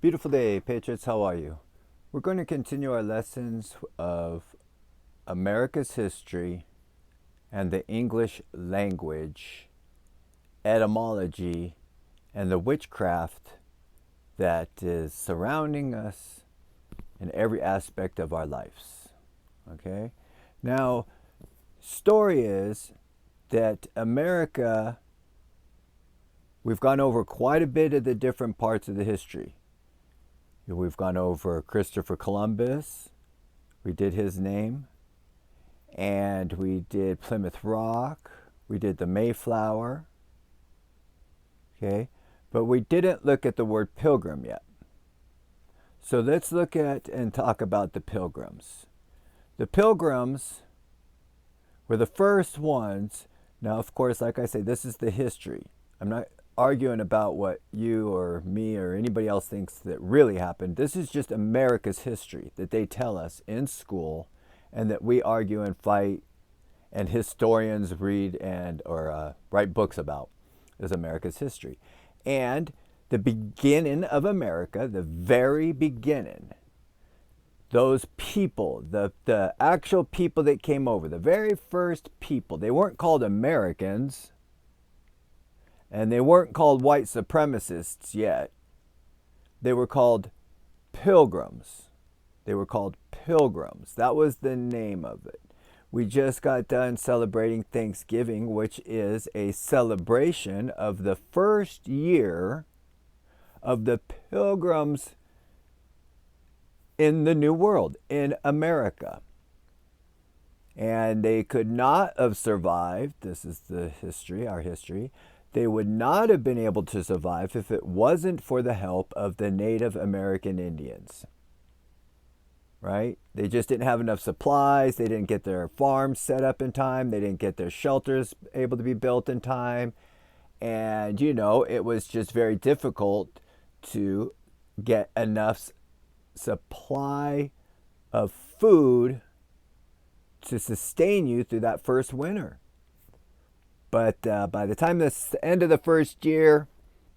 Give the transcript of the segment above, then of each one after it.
Beautiful day, Patriots. How are you? We're going to continue our lessons of America's history and the English language, etymology, and the witchcraft that is surrounding us in every aspect of our lives. Okay? Now, story is that America, we've gone over quite a bit of the different parts of the history. We've gone over Christopher Columbus. We did his name. And we did Plymouth Rock. We did the Mayflower. Okay? But we didn't look at the word pilgrim yet. So let's look at and talk about the pilgrims. The pilgrims were the first ones. Now, of course, like I say, this is the history. I'm not arguing about what you or me or anybody else thinks that really happened. This is just America's history that they tell us in school and that we argue and fight and historians read and or write books about is America's history. And the beginning of America, the very beginning, those people, the actual people that came over, the very first people, they weren't called Americans. And they weren't called white supremacists yet. They were called pilgrims. They were called pilgrims. That was the name of it. We just got done celebrating Thanksgiving, which is a celebration of the first year of the pilgrims in the New World, in America. And they could not have survived. This is the history, our history. They would not have been able to survive if it wasn't for the help of the Native American Indians. Right? They just didn't have enough supplies. They didn't get their farms set up in time. They didn't get their shelters able to be built in time. And, it was just very difficult to get enough supply of food to sustain you through that first winter. But by the time the end of the first year,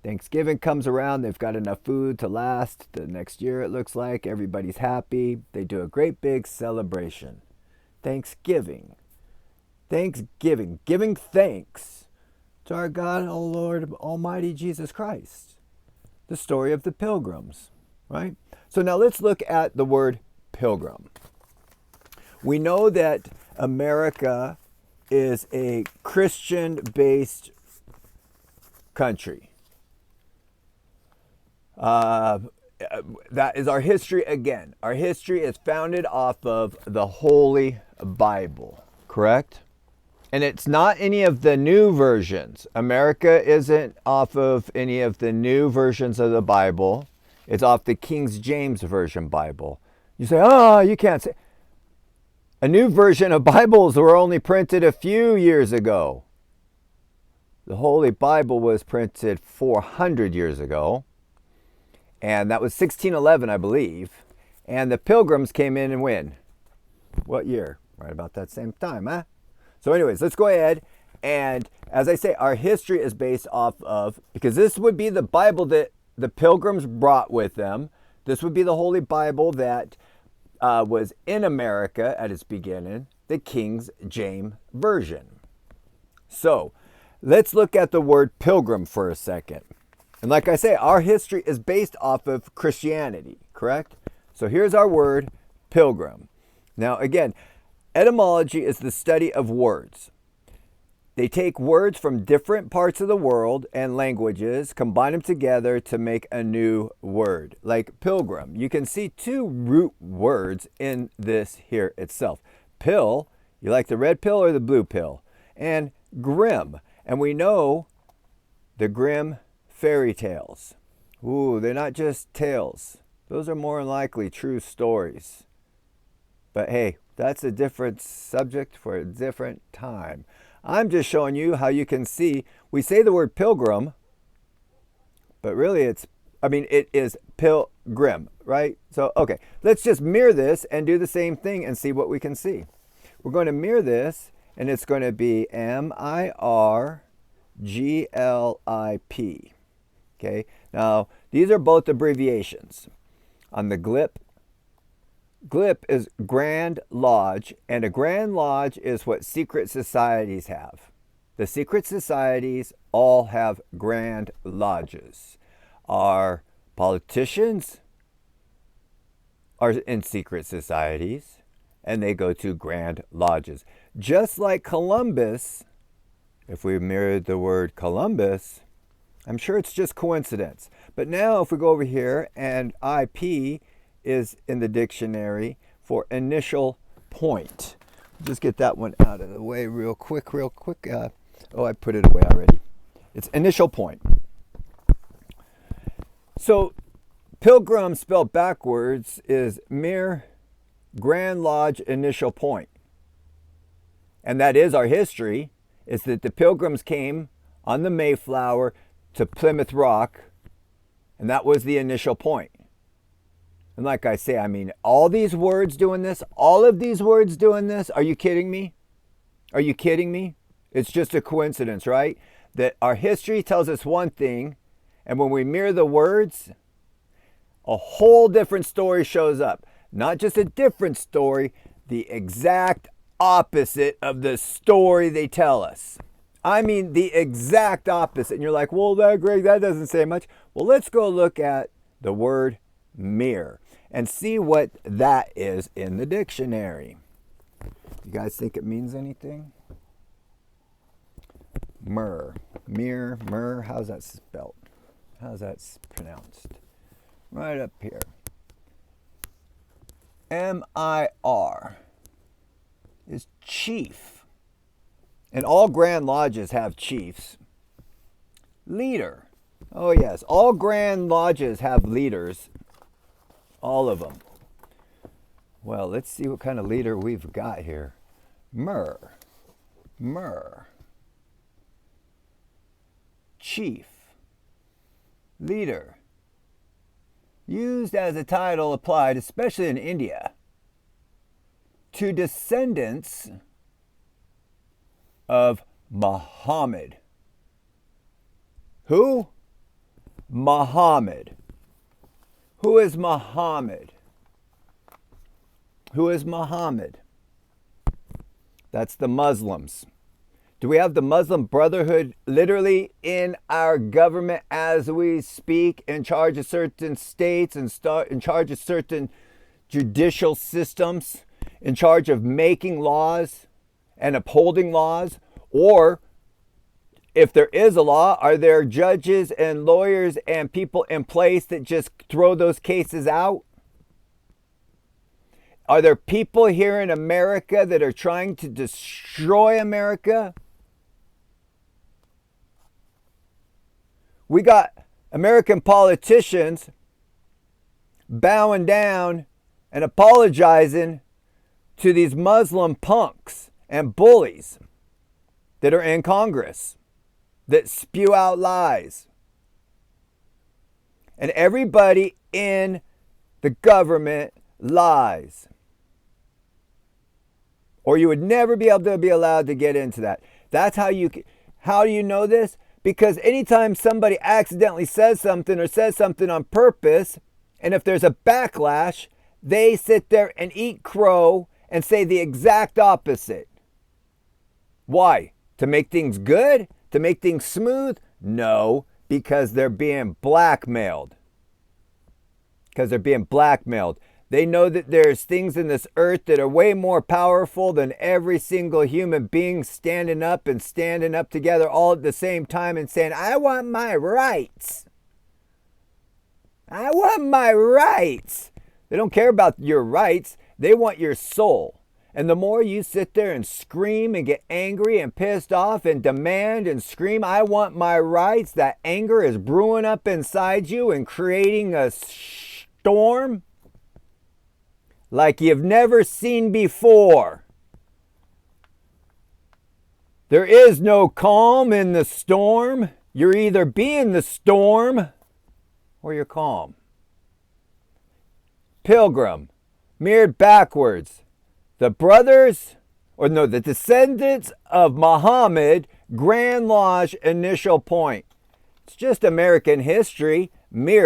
Thanksgiving comes around, they've got enough food to last the next year, it looks like. Everybody's happy. They do a great big celebration. Thanksgiving. Thanksgiving. Giving thanks to our God, O Lord Almighty Jesus Christ. The story of the pilgrims, right? So now let's look at the word pilgrim. We know that America is a Christian-based country. That is our history again. Our history is founded off of the Holy Bible, correct? And it's not any of the new versions. America isn't off of any of the new versions of the Bible. It's off the King James Version Bible. You say, you can't say. A new version of Bibles were only printed a few years ago. The Holy Bible was printed 400 years ago. And that was 1611, I believe. And the Pilgrims came in and when? What year? Right about that same time, huh? So anyways, let's go ahead. And as I say, our history is based off of, because this would be the Bible that the Pilgrims brought with them. This would be the Holy Bible that was in America at its beginning, the King James Version. So let's look at the word pilgrim for a second. And like I say, our history is based off of Christianity, correct? So here's our word, pilgrim. Now again, etymology is the study of words. They take words from different parts of the world and languages, combine them together to make a new word. Like pilgrim. You can see two root words in this here itself. Pill, you like the red pill or the blue pill? And grim. And we know the Grimm fairy tales. Ooh, they're not just tales. Those are more than likely true stories. But hey, that's a different subject for a different time. I'm just showing you how you can see, we say the word pilgrim, but really it is pilgrim, right? So, okay, let's just mirror this and do the same thing and see what we can see. We're going to mirror this, and it's going to be M-I-R-G-L-I-P. Okay, now these are both abbreviations. On the GLIP is Grand Lodge, and a Grand Lodge is what secret societies have. The secret societies all have Grand Lodges. Our politicians are in secret societies, and they go to Grand Lodges. Just like Columbus, if we mirrored the word Columbus, I'm sure it's just coincidence. But now if we go over here, and IP is in the dictionary for initial point. Just get that one out of the way real quick. I put it away already. It's initial point. So Pilgrim spelled backwards is mere Grand Lodge initial point. And that is our history, is that the Pilgrims came on the Mayflower to Plymouth Rock, and that was the initial point. And like I say, I mean, all these words doing this, all of these words doing this, are you kidding me? Are you kidding me? It's just a coincidence, right? That our history tells us one thing, and when we mirror the words, a whole different story shows up. Not just a different story, the exact opposite of the story they tell us. I mean, the exact opposite. And you're like, well, Greg, that doesn't say much. Well, let's go look at the word mirror and see what that is in the dictionary. You guys think it means anything? Myrrh. Myrrh. How's that spelled? How's that pronounced? Right up here. M-I-R is chief. And all Grand Lodges have chiefs. Leader. Oh yes, all Grand Lodges have leaders. All of them. Well, let's see what kind of leader we've got here. Myrrh. Chief. Leader. Used as a title applied, especially in India, to descendants of Muhammad. Who? Muhammad. Who is Muhammad? Who is Muhammad? That's the Muslims. Do we have the Muslim Brotherhood literally in our government as we speak, in charge of certain states, and in charge of certain judicial systems, in charge of making laws and upholding laws? Or if there is a law, are there judges and lawyers and people in place that just throw those cases out? Are there people here in America that are trying to destroy America? We got American politicians bowing down and apologizing to these Muslim punks and bullies that are in Congress that spew out lies. And everybody in the government lies. Or you would never be able to be allowed to get into that. That's how do you know this? Because anytime somebody accidentally says something or says something on purpose, and if there's a backlash, they sit there and eat crow and say the exact opposite. Why? To make things good? To make things smooth? No, because they're being blackmailed. They know that there's things in this earth that are way more powerful than every single human being standing up together all at the same time and saying, I want my rights. I want my rights. They don't care about your rights. They want your soul. And the more you sit there and scream and get angry and pissed off and demand and scream, I want my rights, that anger is brewing up inside you and creating a storm like you've never seen before. There is no calm in the storm. You're either being the storm or you're calm. Pilgrim, mirrored backwards. The descendants of Muhammad, Grand Lodge, initial point. It's just American history mirrored